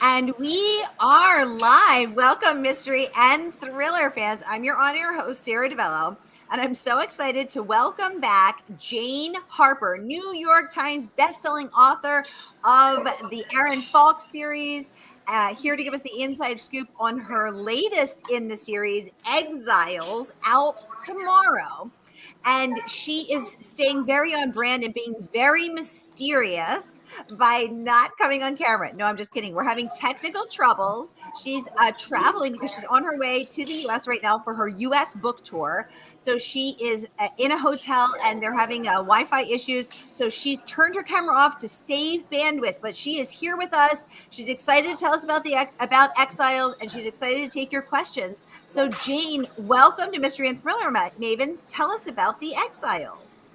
And we are live. Welcome, mystery and thriller fans. I'm your on-air host, Sara DiVello, and I'm so excited to welcome back Jane Harper, New York Times bestselling author of the Aaron Falk series, here to give us the inside scoop on her latest in the series, Exiles, out tomorrow. And she is staying very on brand and being very mysterious by not coming on camera. No, I'm just kidding. We're having technical troubles. She's traveling because she's on her way to the US right now for her US book tour. So she is in a hotel and they're having Wi-Fi issues. So she's turned her camera off to save bandwidth, but she is here with us. She's excited to tell us about Exiles, and she's excited to take your questions. So Jane, welcome to Mystery and Thriller Mavens. Tell us about the Exiles.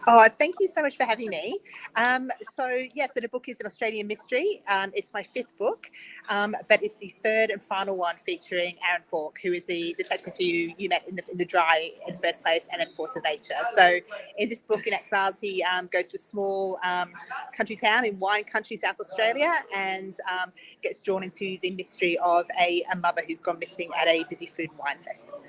Oh, thank you so much for having me. So the book is an Australian mystery. It's my fifth book, but it's the third and final one featuring Aaron Falk, who is the detective who you met in the Dry in first place and then Force of Nature. So in this book, in Exiles, he goes to a small country town in wine country, South Australia, and gets drawn into the mystery of a mother who's gone missing at a busy food and wine festival.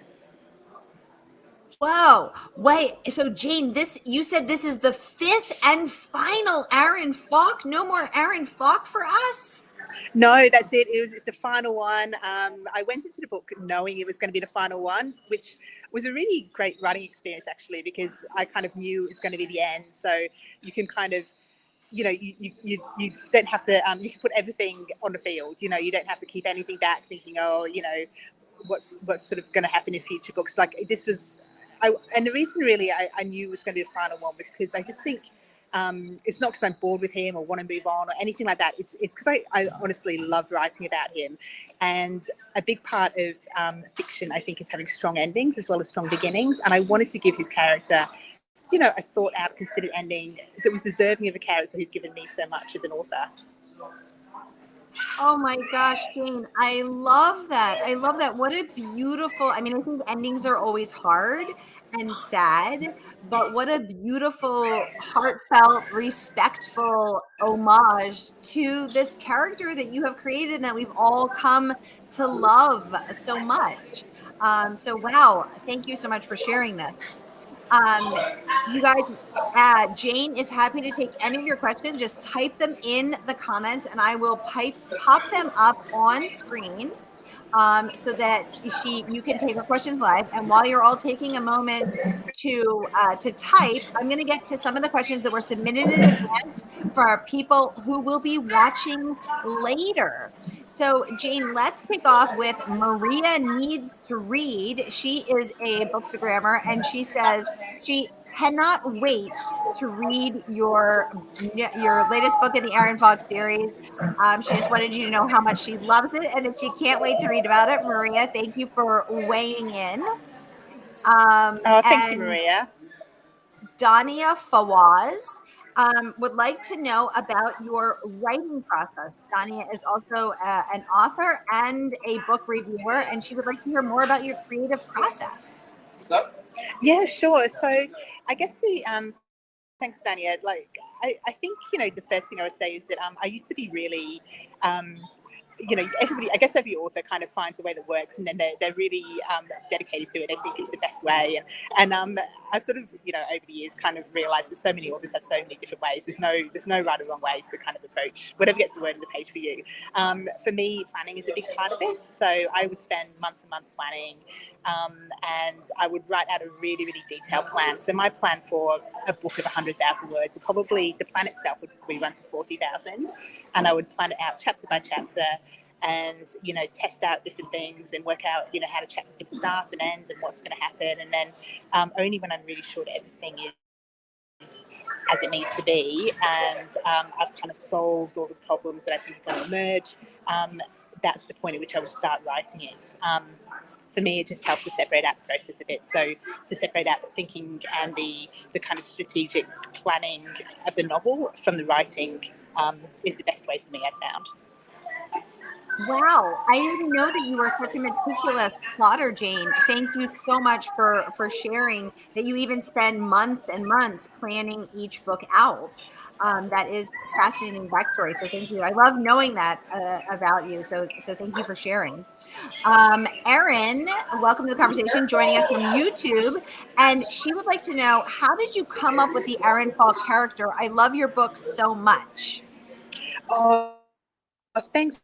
Whoa, wait, so Jane, you said this is the fifth and final Aaron Falk? No more Aaron Falk for us? No, that's it. It's the final one. I went into the book knowing it was going to be the final one, which was a really great writing experience, actually, because I kind of knew it was going to be the end. So you can kind of, you don't have to, you can put everything on the field. You don't have to keep anything back thinking, what's sort of going to happen in future books. Like this was, and the reason really I knew it was going to be the final one was because I just think it's not because I'm bored with him or want to move on or anything like that. It's because I honestly love writing about him. And a big part of fiction, I think, is having strong endings as well as strong beginnings. And I wanted to give his character, a thought out, considered ending that was deserving of a character who's given me so much as an author. Oh my gosh, Jane, I love that. I love that. What a beautiful, I think endings are always hard and sad, but what a beautiful, heartfelt, respectful homage to this character that you have created and that we've all come to love so much. So wow, thank you so much for sharing this. You guys, Jane is happy to take any of your questions. Just type them in the comments and I will pop them up on screen so that you can take her questions live. And while you're all taking a moment to type, I'm going to get to some of the questions that were submitted in advance for our people who will be watching later. So Jane, let's kick off with Maria Needs to Read. She is a bookstagrammer and she says she cannot wait to read your latest book in the Aaron Falk series. She just wanted you to know how much she loves it and that she can't wait to read about it. Maria, thank you for weighing in. Thank you, Maria. Dania Fawaz would like to know about your writing process. Dania is also an author and a book reviewer, and she would like to hear more about your creative process. What's up? Yeah, sure. So I guess thanks, Dania. Like, I think, the first thing I would say is that I used to be really, everybody, I guess every author kind of finds a way that works and then they're really dedicated to it. I think it's the best way. And I've sort of, over the years kind of realized that so many authors have so many different ways. There's no right or wrong way to kind of approach whatever gets the word on the page for you. For me, planning is a big part of it. So I would spend months and months planning and I would write out a really, really detailed plan. So my plan for a book of 100,000 words would probably, the plan itself would run to 40,000, and I would plan it out chapter by chapter and, test out different things and work out, how the chapter's going to start and end and what's going to happen. And then only when I'm really sure that everything is as it needs to be and I've kind of solved all the problems that I think are going to emerge, that's the point at which I would start writing it. For me, it just helps to separate out the process a bit. So to separate out the thinking and the kind of strategic planning of the novel from the writing is the best way for me, I've found. Wow, I didn't know that you were such a meticulous plotter, Jane. Thank you so much for sharing that you even spend months and months planning each book out. That is fascinating backstory. So thank you. I love knowing that about you. So thank you for sharing. Erin, welcome to the conversation, joining us from YouTube, and she would like to know, how did you come up with the Aaron Falk character? I love your book so much. Oh, thanks,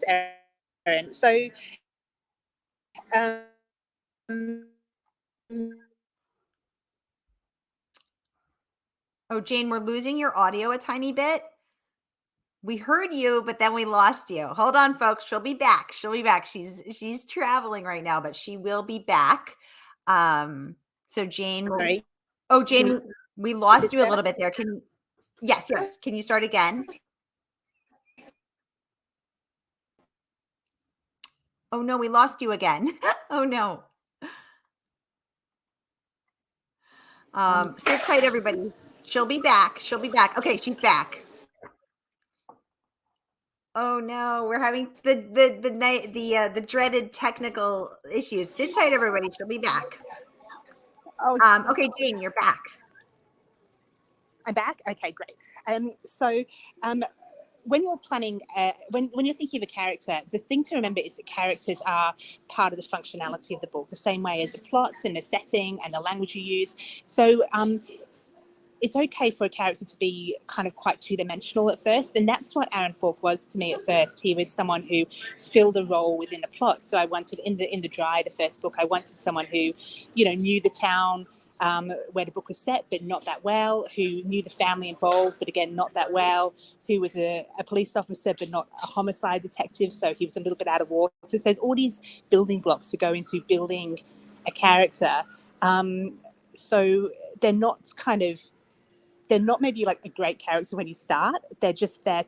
Aaron. So, um, Oh, Jane, we're losing your audio a tiny bit. We heard you, but then we lost you. Hold on, folks. She'll be back. She'll be back. She's traveling right now, but she will be back. So Jane will. sorry, Oh, can Jane, you, we is lost this you a better? little bit there. Yes. Can you start again? Oh no, we lost you again. Oh no. Sit tight, everybody. She'll be back. She'll be back. Okay, she's back. Oh no, we're having the dreaded technical issues. Sit tight, everybody. She'll be back. Oh, Okay, Jane, you're back. I'm back. Okay, great. So, when you're planning, when you're thinking of a character, the thing to remember is that characters are part of the functionality of the book, the same way as the plots and the setting and the language you use. So, it's okay for a character to be kind of quite two-dimensional at first, and that's what Aaron Falk was to me at first. He was someone who filled a role within the plot. So I wanted in the Dry, the first book, I wanted someone who, knew the town where the book was set, but not that well, who knew the family involved, but again, not that well, who was a police officer, but not a homicide detective, so he was a little bit out of water. So there's all these building blocks to go into building a character. So they're not kind of they're not maybe like a great character when you start. They're just there.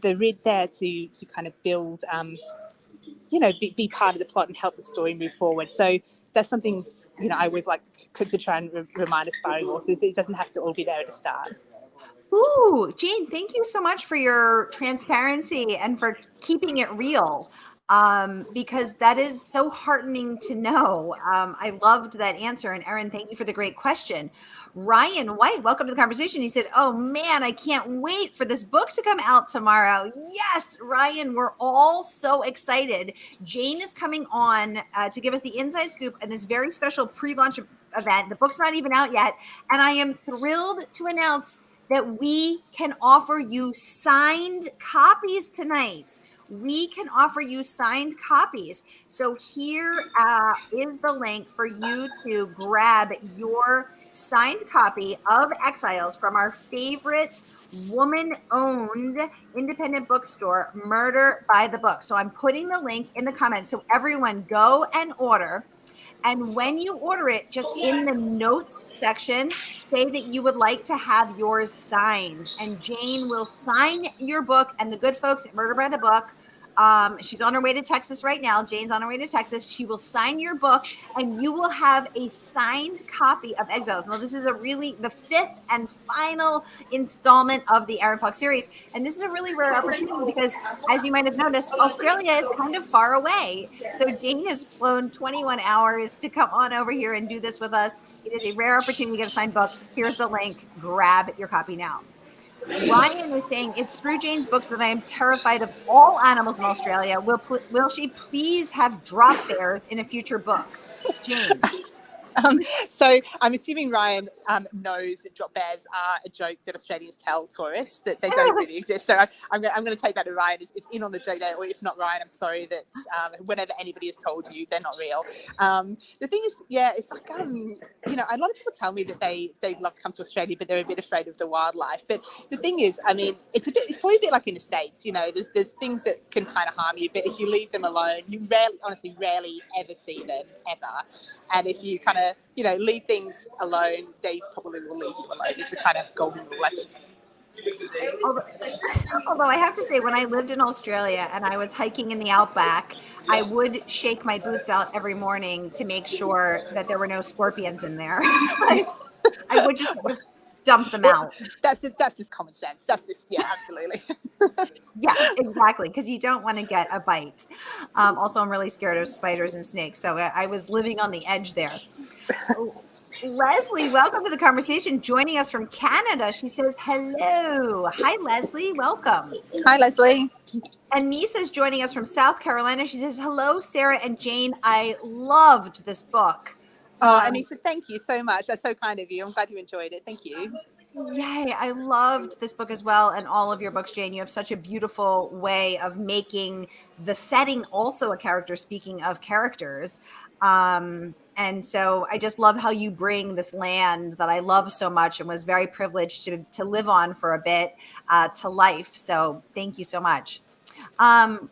They're really there to kind of build, be part of the plot and help the story move forward. So that's something I always like to try and remind aspiring authors. It doesn't have to all be there at the start. Ooh, Jane, thank you so much for your transparency and for keeping it real. Because that is so heartening to know. I loved that answer. And Erin, thank you for the great question. Ryan White, welcome to the conversation. He said, "Oh man, I can't wait for this book to come out tomorrow." Yes, Ryan, we're all so excited. Jane is coming on to give us the inside scoop in this very special pre-launch event. The book's not even out yet. And I am thrilled to announce that we can offer you signed copies tonight. We can offer you signed copies. So here is the link for you to grab your signed copy of Exiles from our favorite woman-owned independent bookstore, Murder by the Book. So I'm putting the link in the comments. So everyone go and order. And when you order it, just in the notes section, say that you would like to have yours signed. And Jane will sign your book. And the good folks at Murder by the Book, she's on her way to Texas right now. Jane's on her way to Texas. She will sign your book, and you will have a signed copy of Exiles. Now, this is the fifth and final installment of the Aaron Falk series. And this is a really rare opportunity because, as you might have noticed, Australia is kind of far away. So Jane has flown 21 hours to come on over here and do this with us. It is a rare opportunity to get a signed book. Here's the link. Grab your copy now. Ryan is saying, "It's through Jane's books that I am terrified of all animals in Australia. Will she please have drop bears in a future book?" Jane. So I'm assuming Ryan knows that drop bears are a joke that Australians tell tourists, that they don't really exist. So I'm going to take that to Ryan is in on the joke there, or if not Ryan, I'm sorry that whenever anybody has told you, they're not real. The thing is, it's like, a lot of people tell me that they'd love to come to Australia, but they're a bit afraid of the wildlife. But the thing is, I mean, it's probably a bit like in the States, there's things that can kind of harm you, but if you leave them alone, you rarely ever see them ever. And if you kind of, leave things alone, they probably will leave you alone. It's a kind of golden rule, I think. Although I have to say, when I lived in Australia and I was hiking in the outback, I would shake my boots out every morning to make sure that there were no scorpions in there. I would just dump them out. That's just common sense. That's just, absolutely. Yeah, Exactly, because you don't want to get a bite. Also, I'm really scared of spiders and snakes, so I was living on the edge there. Leslie, welcome to the conversation. Joining us from Canada, she says hello. Hi, Leslie. Welcome. Hi, Leslie. Anissa's joining us from South Carolina. She says hello, Sara and Jane. I loved this book. Oh, Anissa, thank you so much. That's so kind of you. I'm glad you enjoyed it. Thank you. Yay, I loved this book as well, and all of your books, Jane. You have such a beautiful way of making the setting also a character, speaking of characters. And so I just love how you bring this land that I love so much and was very privileged to live on for a bit to life. So thank you so much.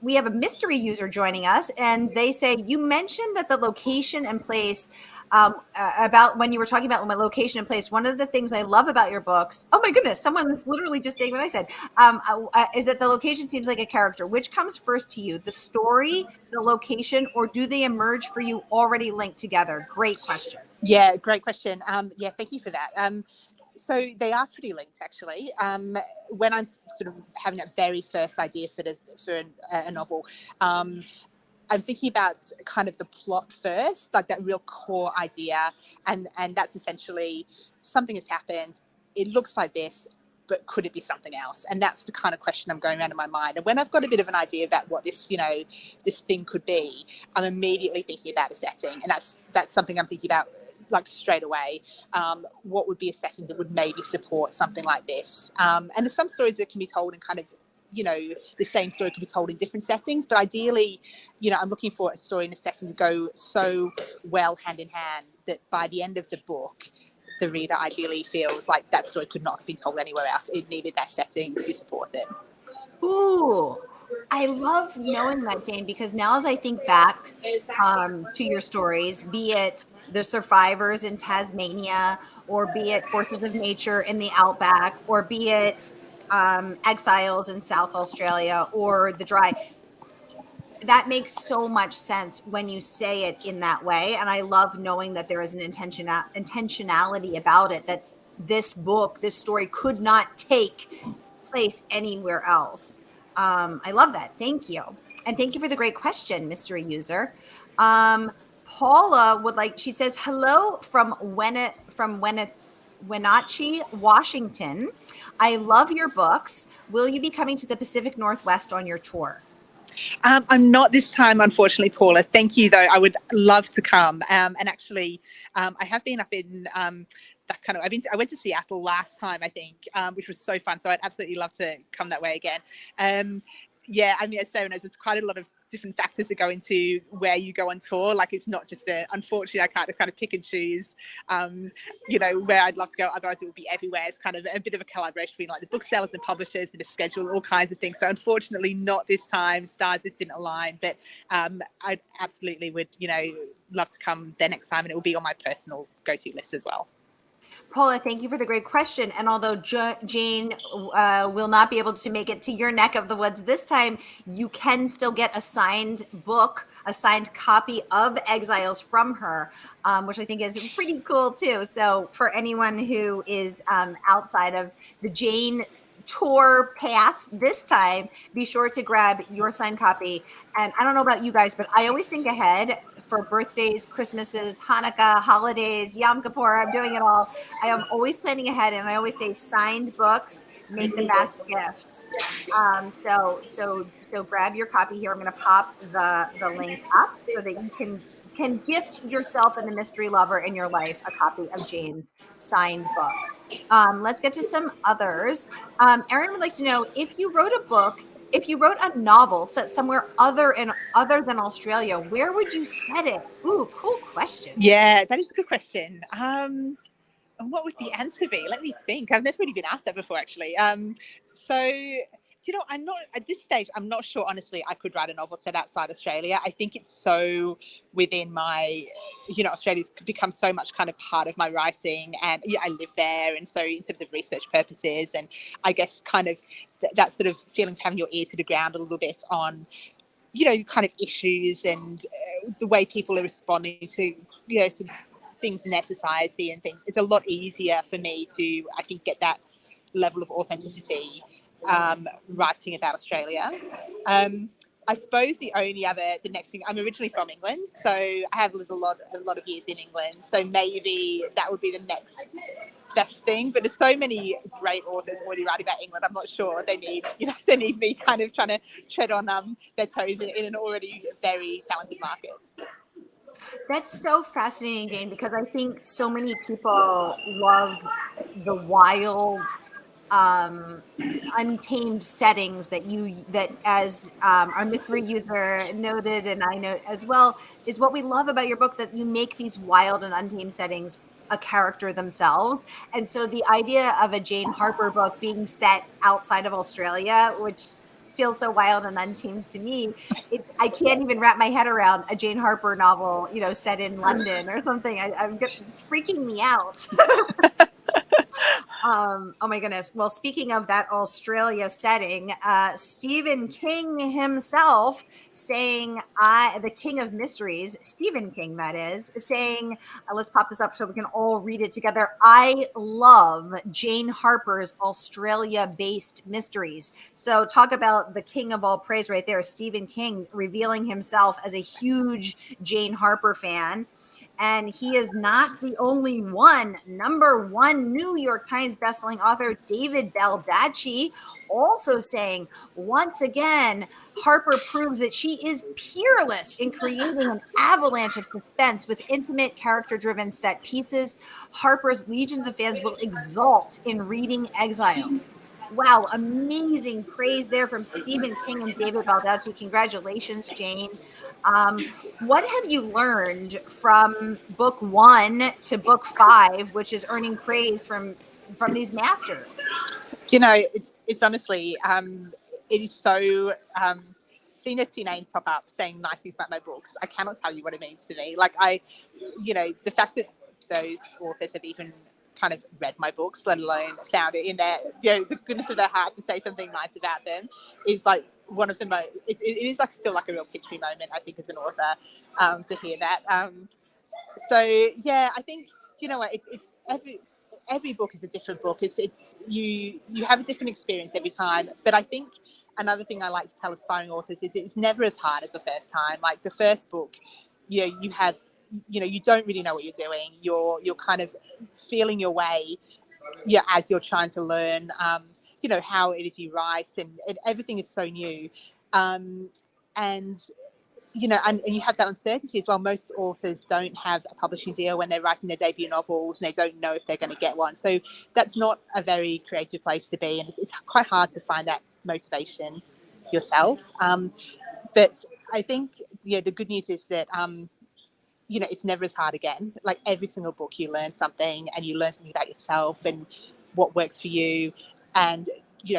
We have a mystery user joining us, and they say, you mentioned that the location and place, about when you were talking about my location and place, one of the things I love about your books, oh my goodness, someone is literally just saying what I said, is that the location seems like a character. Which comes first to you, the story, the location, or do they emerge for you already linked together? Great question. Yeah, great question. Yeah, thank you for that. So they are pretty linked, actually. When I'm sort of having that very first idea for a novel, I'm thinking about kind of the plot first, like that real core idea, and that's essentially something has happened. It looks like this, but could it be something else? And that's the kind of question I'm going around in my mind. And when I've got a bit of an idea about what this, this thing could be, I'm immediately thinking about a setting, and that's something I'm thinking about like straight away. What would be a setting that would maybe support something like this? And there's some stories that can be told in kind of, the same story could be told in different settings, but ideally, I'm looking for a story in a setting to go so well hand in hand that by the end of the book, the reader ideally feels like that story could not have been told anywhere else. It needed that setting to support it. Ooh, I love knowing that, Jane, because now as I think back to your stories, be it the survivors in Tasmania, or be it forces of nature in the outback, or be it exiles in South Australia, or the dry, that makes so much sense when you say it in that way. And I love knowing that there is an intentionality about it, that this book, this story could not take place anywhere else. I love that. Thank you. And thank you for the great question, mystery user. Paula she says, hello from Wenatchee, Washington. I love your books. Will you be coming to the Pacific Northwest on your tour? I'm not this time, unfortunately, Paula. Thank you, though. I would love to come. And actually, I have been up in that kind of. I went to Seattle last time, I think, which was so fun. So I'd absolutely love to come that way again. Yeah, I mean, as Sara knows, there's quite a lot of different factors that go into where you go on tour. Like, it's not just unfortunately, I can't just kind of pick and choose, where I'd love to go. Otherwise, it would be everywhere. It's kind of a bit of a collaboration between like the booksellers and the publishers and the schedule, all kinds of things. So unfortunately, not this time. Stars just didn't align. But I absolutely would, love to come the next time, and it will be on my personal go-to list as well. Paula, thank you for the great question. And although Jane will not be able to make it to your neck of the woods this time, you can still get a signed book, a signed copy of Exiles from her, which I think is pretty cool too. So for anyone who is outside of the Jane tour path this time, be sure to grab your signed copy. And I don't know about you guys, but I always think ahead for birthdays, Christmases, Hanukkah, holidays, Yom Kippur. I'm doing it all. I am always planning ahead, and I always say signed books make the best gifts. So grab your copy here. I'm going to pop the link up so that you can gift yourself and the mystery lover in your life a copy of Jane's signed book. Let's get to some others. Aaron would like to know, if you wrote a novel set somewhere other than Australia, where would you set it? Ooh, cool question. Yeah, that is a good question. And what would the answer be? Let me think. I've never really been asked that before, actually. I'm not at this stage. I'm not sure, honestly. I could write a novel set outside Australia. I think it's so within my, Australia's become so much kind of part of my writing, and I live there, and so in terms of research purposes, and I guess kind of that sort of feeling of having your ear to the ground a little bit on, kind of issues and the way people are responding to, sort of things in their society and things. It's a lot easier for me to, I think, get that level of authenticity writing about Australia. I suppose the next thing, I'm originally from England, so I have lived a lot of years in England. So maybe that would be the next best thing. But there's so many great authors already writing about England. I'm not sure they need me kind of trying to tread on their toes in an already very talented market. That's so fascinating, Jane, because I think so many people love the wild, untamed settings that as our mystery user noted, and I note as well, is what we love about your book, that you make these wild and untamed settings a character themselves. And so the idea of a Jane Harper book being set outside of Australia, which feels so wild and untamed to me, I can't even wrap my head around a Jane Harper novel, set in London or something. It's freaking me out. Oh my goodness. Well, speaking of that Australia setting, Stephen King himself saying, the king of mysteries, Stephen King, that is, saying, let's pop this up so we can all read it together. I love Jane Harper's Australia-based mysteries. So talk about the king of all praise right there, Stephen King revealing himself as a huge Jane Harper fan. And he is not the only one. Number one New York Times bestselling author David Baldacci also saying, once again, Harper proves that she is peerless in creating an avalanche of suspense with intimate, character-driven set pieces. Harper's legions of fans will exult in reading Exiles. Wow, amazing praise there from Stephen King and David Baldacci. Congratulations, Jane. What have you learned from book 1 to book 5, which is earning praise from these masters? It's honestly, it is so, seeing those two names pop up saying nice things about my books, I cannot tell you what it means to me. Like the fact that those authors have even kind of read my books, let alone found it in their, the goodness of their hearts to say something nice about them, is like one of the most, it is like still like a real pitch me moment, I think, as an author, to hear that. So yeah, I think, it's every book is a different book. It's you have a different experience every time. But I think another thing I like to tell aspiring authors is it's never as hard as the first time. Like the first book, you have, you don't really know what you're doing. You're kind of feeling your way, as you're trying to learn, how it is you write, and everything is so new, and and you have that uncertainty as well. Most authors don't have a publishing deal when they're writing their debut novels, and they don't know if they're going to get one. So that's not a very creative place to be, and it's quite hard to find that motivation yourself. But I think the good news is that it's never as hard again. Like every single book, you learn something, and you learn something about yourself and what works for you, and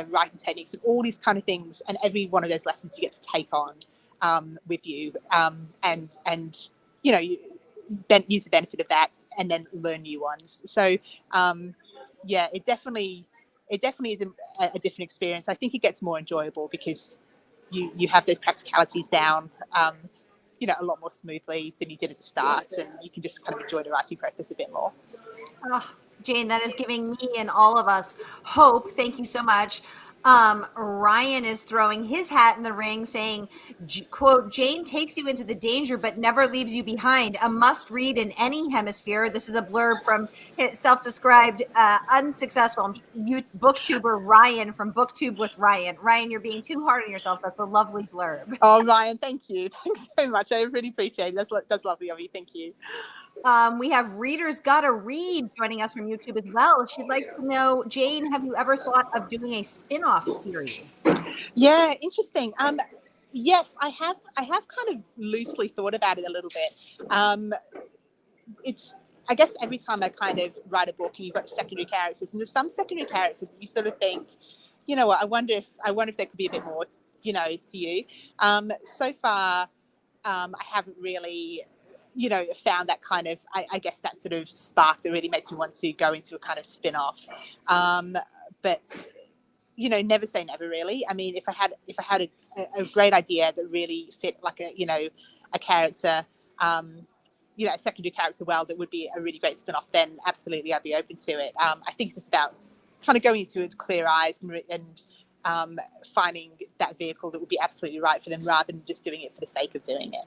writing techniques and all these kind of things. And every one of those lessons you get to take on with you, and you use the benefit of that, and then learn new ones. So it definitely is a different experience. I think it gets more enjoyable because you have those practicalities down, a lot more smoothly than you did at the start, and you can just kind of enjoy the writing process a bit more. Oh, Jane, that is giving me and all of us hope. Thank you so much. Ryan is throwing his hat in the ring saying, quote, Jane takes you into the danger but never leaves you behind. A must read in any hemisphere. This is a blurb from self-described unsuccessful booktuber Ryan from BookTube with Ryan. Ryan, you're being too hard on yourself. That's a lovely blurb. Oh, Ryan, thank you. Thanks so much. I really appreciate it. That's lovely of you. Thank you. We have Readers Gotta Read joining us from YouTube as well. She'd like to know, Jane, have you ever thought of doing a spin-off series? Yeah, interesting. Yes, I have kind of loosely thought about it a little bit. It's, I guess, every time I kind of write a book and you've got secondary characters, and there's some secondary characters that you sort of think, what, I wonder if there could be a bit more, to you. So far, I haven't really, found that kind of, I guess, that sort of spark that really makes me want to go into a kind of spin-off. But never say never, really. I mean, if I had a great idea that really fit like a character, a secondary character well, that would be a really great spin-off, then absolutely I'd be open to it. I think it's just about kind of going into it with clear eyes and finding that vehicle that would be absolutely right for them rather than just doing it for the sake of doing it.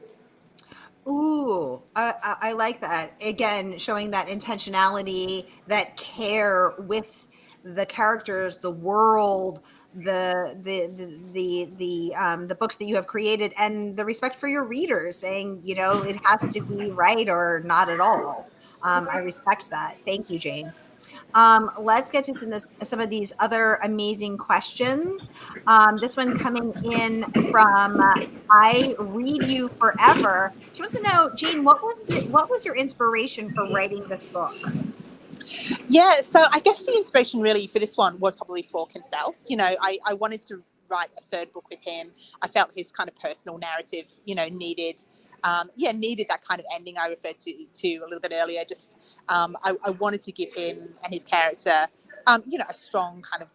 Ooh, I like that. Again, showing that intentionality, that care with the characters, the world, the books that you have created, and the respect for your readers, saying, you know, it has to be right or not at all. I respect that. Thank you, Jane. Let's get to some of these other amazing questions. This one coming in from I Read You Forever. She wants to know, Jane, what was your inspiration for writing this book? Yeah, so I guess the inspiration really for this one was probably Falk himself. You know, I wanted to write a third book with him. I felt his kind of personal narrative, you know, needed that kind of ending I referred to a little bit earlier. Just I wanted to give him and his character, you know, a strong kind of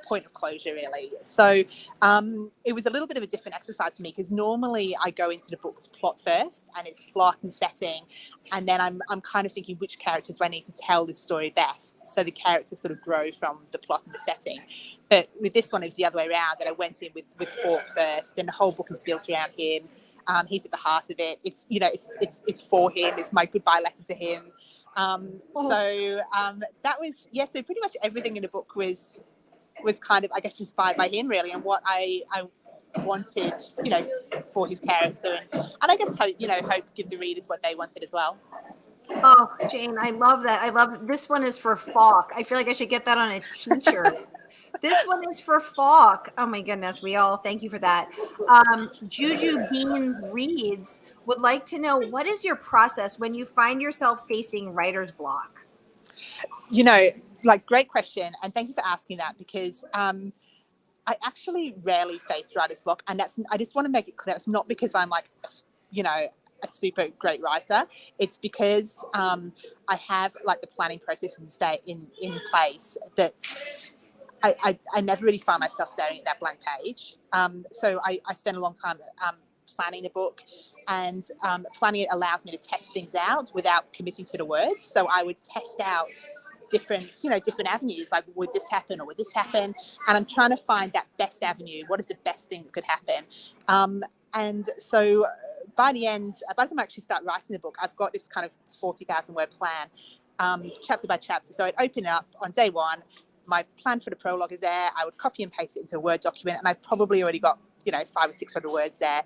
point of closure, really. So it was a little bit of a different exercise for me because normally I go into the book's plot first, and it's plot and setting, and then I'm kind of thinking which characters do I need to tell this story best, so the characters sort of grow from the plot and the setting. But with this one, it was the other way around, that I went in with Falk first, and the whole book is built around him. He's at the heart of it. It's, you know, it's for him. It's my goodbye letter to him. That was, yeah. So pretty much everything in the book was kind of, I guess, inspired by him, really, and what I wanted, you know, for his character, and I guess hope give the readers what they wanted as well. Oh, Jane, I love that. I love this one is for Falk. I feel like I should get that on a t-shirt. This one is for Falk. Oh my goodness, we all thank you for that. Juju Beans Reads would like to know, what is your process when you find yourself facing writer's block? You know, like, great question, and thank you for asking that, because I actually rarely face writer's block, and I just want to make it clear, it's not because I'm like, you know, a super great writer. It's because I have like the planning processes in place that I never really find myself staring at that blank page. So I spend a long time planning a book, and planning it allows me to test things out without committing to the words. So I would test out different avenues, like, would this happen or would this happen? And I'm trying to find that best avenue. What is the best thing that could happen? And so by the time I actually start writing the book, I've got this kind of 40,000 word plan, chapter by chapter. So I'd open it up on day one. My plan for the prologue is there. I would copy and paste it into a Word document, and I've probably already got, you know, 500 or 600 words there,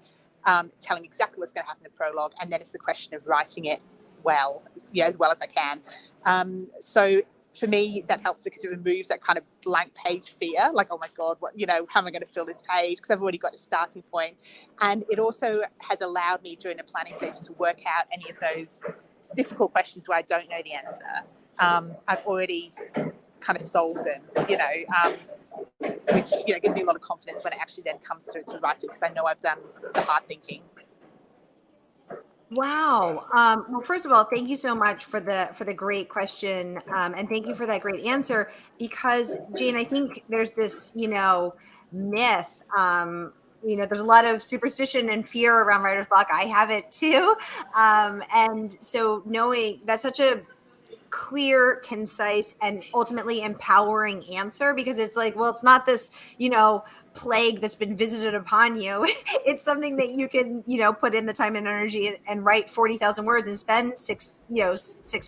telling exactly what's going to happen in the prologue. And then it's the question of writing it well, yeah, as well as I can. So for me, that helps because it removes that kind of blank page fear, like, oh my God, what, you know, how am I going to fill this page? Because I've already got a starting point. And it also has allowed me during the planning stage to work out any of those difficult questions where I don't know the answer. I've already kind of solved them, you know, which, you know, gives me a lot of confidence when it actually then comes to write it, because I know I've done the hard thinking. Wow. Well, first of all, thank you so much for the great question, and thank you for that great answer. Because, Jane, I think there's this, you know, myth. You know, there's a lot of superstition and fear around writer's block. I have it too, and so knowing that's such a clear, concise, and ultimately empowering answer, because it's like, well, it's not this, you know, plague that's been visited upon you. It's something that you can, you know, put in the time and energy and write 40,000 words and spend 6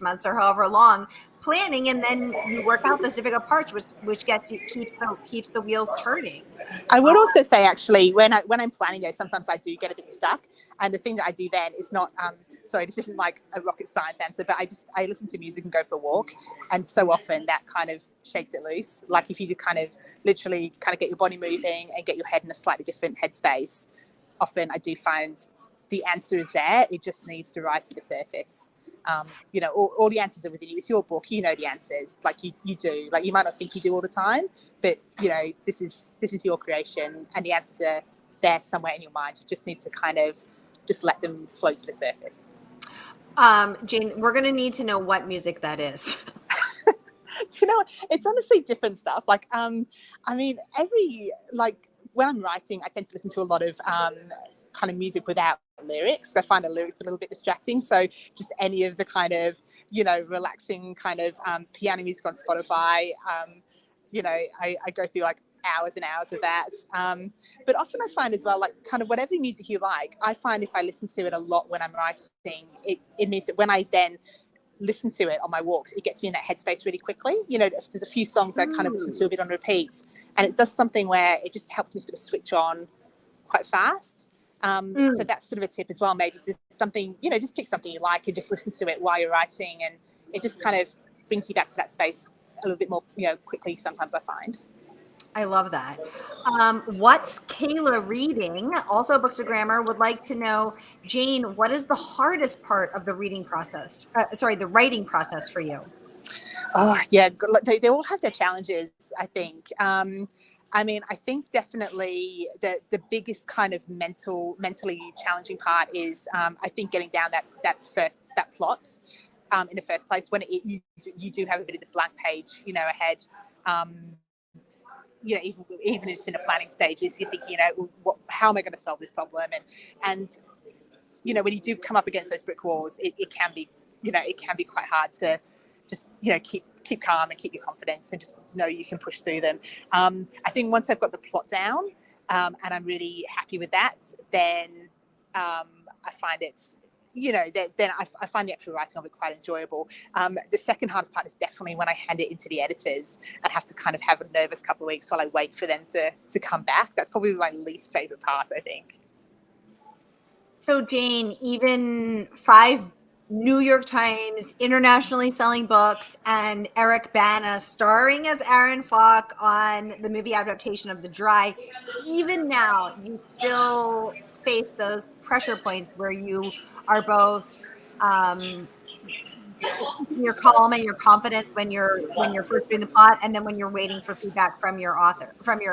months or however long planning, and then you work out those difficult parts, which keeps the wheels turning. I would also say, actually, when I'm planning those, sometimes I do get a bit stuck, and the thing that I do then is not sorry, this isn't like a rocket science answer, but I listen to music and go for a walk, and so often that kind of shakes it loose. Like, if you just kind of literally kind of get your body moving and get your head in a slightly different headspace, often I do find the answer is there. It just needs to rise to the surface. You know, all the answers are within you. It's your book, you know the answers. Like, you do. Like, you might not think you do all the time, but, you know, this is your creation, and the answers are there somewhere in your mind. You just need to kind of just let them float to the surface. Jane, we're going to need to know what music that is. You know, it's honestly different stuff. Like, I mean, when I'm writing, I tend to listen to a lot of kind of music without lyrics. I find the lyrics a little bit distracting. So just any of the kind of, you know, relaxing kind of piano music on Spotify. You know, I go through like hours and hours of that. But often I find as well, like kind of whatever music you like, I find if I listen to it a lot when I'm writing, it means that when I then listen to it on my walks, it gets me in that headspace really quickly. There's a few songs I kind of listen to a bit on repeat, and it does something where it just helps me sort of switch on quite fast. So that's sort of a tip as well. Maybe just something, just pick something you like and just listen to it while you're writing, and it just kind of brings you back to that space a little bit more, quickly. Sometimes I find. I love that. What's Kayla reading? Also, Bookstagrammer would like to know, Jane, what is the hardest part of the reading process? The writing process for you? Oh, yeah. They all have their challenges, I think. I think definitely the biggest kind of mentally challenging part is, I think, getting down that plot in the first place, when you do have a bit of the blank page, ahead. Even just in the planning stages, you're thinking, how am I going to solve this problem? And when you do come up against those brick walls, it can be, it can be quite hard to just, keep calm and keep your confidence and just know you can push through them. I think once I've got the plot down, and I'm really happy with that, then I find it's, then I find the actual writing of it quite enjoyable. The second hardest part is definitely when I hand it into the editors and have to kind of have a nervous couple of weeks while I wait for them to come back. That's probably my least favorite part, I think. So, Jane, even 5 New York Times internationally selling books and Eric Bana starring as Aaron Falk on the movie adaptation of The Dry, even now you still face those pressure points where you are both your calm and your confidence when you're first doing the plot, and then when you're waiting for feedback from your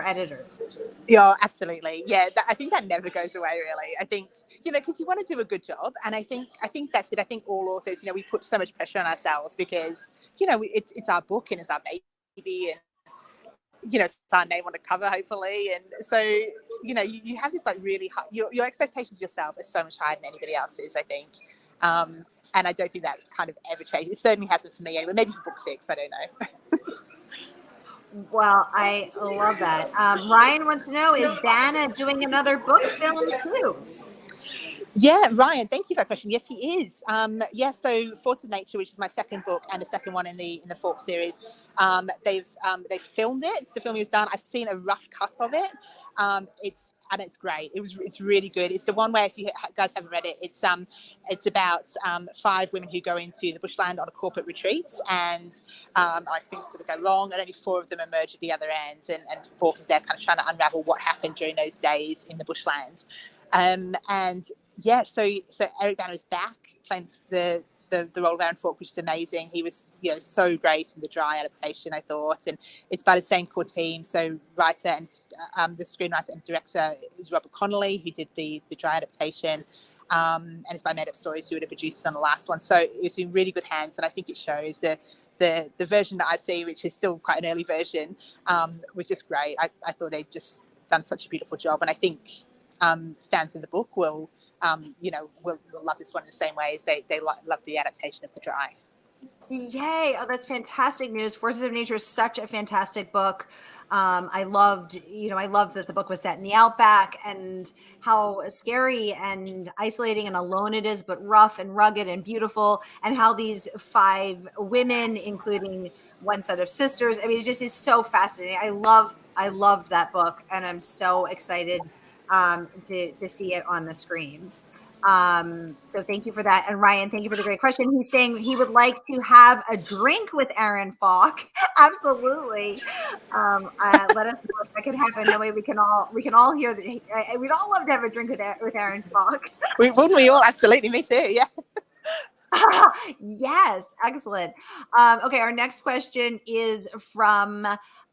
editors. Yeah, absolutely. Yeah, I think that never goes away, really. I think, because you want to do a good job, and I think that's it. I think all authors, we put so much pressure on ourselves because, it's our book and it's our baby, and it's our name on the cover, hopefully. And so, you have this like really high, your expectations of yourself are so much higher than anybody else's, I think. And I don't think that kind of ever changes. It certainly hasn't for me anyway. Maybe for book 6, I don't know. Well, I love that. Ryan wants to know, is Bana doing another book film too? Yeah, Ryan, thank you for that question. Yes, he is. So Force of Nature, which is my second book and the second one in the Falk series, they've filmed it. The filming is done. I've seen a rough cut of it. It's great. It's really good. It's the one where, if you guys haven't read it, it's about 5 women who go into the bushland on a corporate retreat, and things sort of go wrong, and only 4 of them emerge at the other end, and Falk is there kind of trying to unravel what happened during those days in the bushland. So Eric Bana is back playing the role of Aaron Falk, which is amazing. He was, so great in the Dry adaptation, I thought, and it's by the same core team. So writer and the screenwriter and director is Robert Connolly, who did the Dry adaptation, and it's by Made Up Stories, who were the producers on the last one. So it's in really good hands, and I think it shows the version that I've seen, which is still quite an early version, was just great. I thought they'd just done such a beautiful job, and I think fans of the book will love this one in the same way as they love the adaptation of The Dry. Yay. Oh, that's fantastic news. Forces of Nature is such a fantastic book. I loved that the book was set in the outback, and how scary and isolating and alone it is, but rough and rugged and beautiful, and how these 5 women, including one set of sisters, I mean, it just is so fascinating. I loved that book, and I'm so excited to see it on the screen. So thank you for that. And Ryan, thank you for the great question. He's saying he would like to have a drink with Aaron Falk. Absolutely. Let us know if that could happen. That way we can all hear that. We'd all love to have a drink with Aaron Falk. Wouldn't we all? Absolutely. Me too. Yeah. Yes, excellent. Okay, our next question is from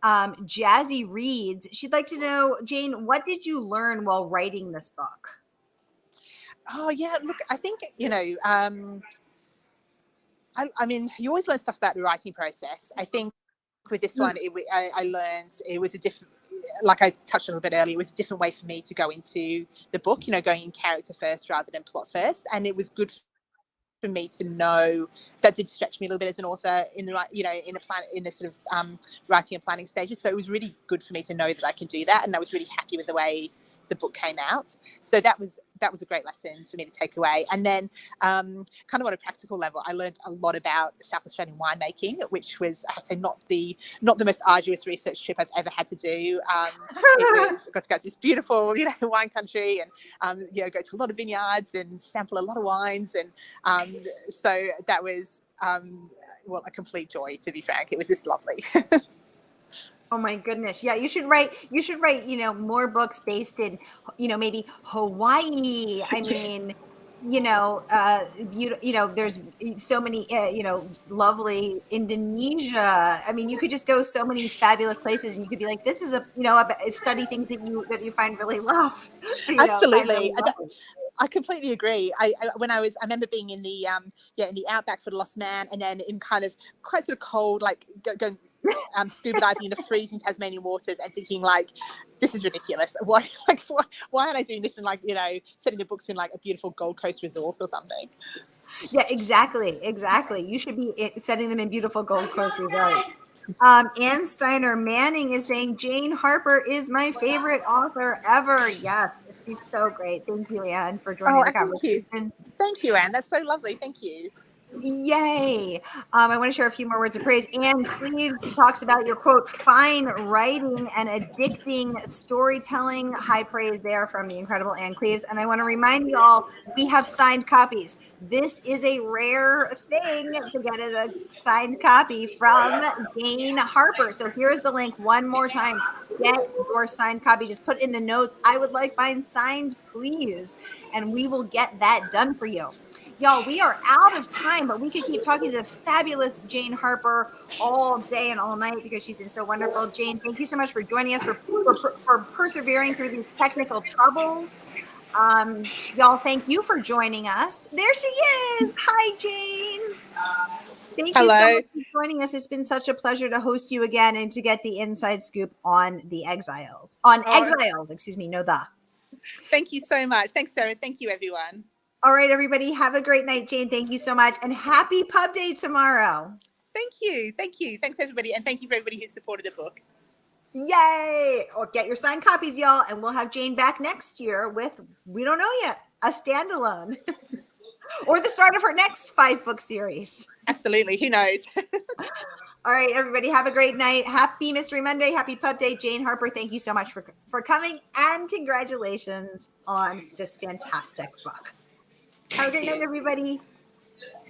Jazzy Reads. She'd like to know, Jane, what did you learn while writing this book? Oh, yeah. Look, I think, I mean, you always learn stuff about the writing process. I think with this one, I learned it was a different, like I touched on a little bit earlier, it was a different way for me to go into the book, going in character first rather than plot first. And it was good for me to know. That did stretch me a little bit as an author in the right, you know, in the sort of writing and planning stages. So it was really good for me to know that I can do that, and I was really happy with the way the book came out. So that was a great lesson for me to take away. And then kind of on a practical level, I learned a lot about South Australian winemaking, which was, I have to say, not the most arduous research trip I've ever had to do. It was got to go to this beautiful, you know, wine country, and you know, go to a lot of vineyards and sample a lot of wines, and so that was well, a complete joy, to be frank. It was just lovely. Oh my goodness. Yeah, you should write, you know, more books based in, you know, maybe Hawaii. I mean, you know, you know, there's so many, you know, lovely Indonesia. I mean, you could just go so many fabulous places, and you could be like, this is a, you know, study things that you find really love, you know, find Absolutely. really lovely. I completely agree. I remember being in the in the outback for the Lost Man, and then in kind of quite sort of cold, like going scuba diving in the freezing Tasmanian waters, and thinking like, this is ridiculous. Why aren't I doing this in, like, you know, setting the books in like a beautiful Gold Coast resort or something? Yeah, exactly. You should be setting them in beautiful Gold Coast resorts. Ann Steiner Manning is saying Jane Harper is my favorite author ever. Yes, she's so great. Thank you, Ann, for joining Oh, the thank conversation. you, Anne. That's so lovely. Thank you. Yay. I want to share a few more words of praise. Anne Cleves talks about your quote, fine writing and addicting storytelling. High praise there from the incredible Anne Cleves. And I want to remind you all, we have signed copies. This is a rare thing to get a signed copy from Jane Harper. So here's the link one more time. Get your signed copy. Just put in the notes, I would like mine signed, please. And we will get that done for you. Y'all, we are out of time, but we could keep talking to the fabulous Jane Harper all day and all night because she's been so wonderful. Jane, thank you so much for joining us, for persevering through these technical troubles. Y'all, thank you for joining us. There she is. Hi, Jane. Thank you so Hello. much for joining us. It's been such a pleasure to host you again and to get the inside scoop on the Exiles. Exiles, excuse me, no the. Thank you so much. Thanks, Sarah. Thank you, everyone. All right, everybody. Have a great night, Jane. Thank you so much. And happy pub day tomorrow. Thank you. Thanks, everybody. And thank you for everybody who supported the book. Yay. Or get your signed copies, y'all. And we'll have Jane back next year with, we don't know yet, a standalone or the start of her next 5-book series. Absolutely. Who knows? All right, everybody. Have a great night. Happy Mystery Monday. Happy pub day. Jane Harper, thank you so much for coming. And congratulations on this fantastic book. Have a great night, everybody.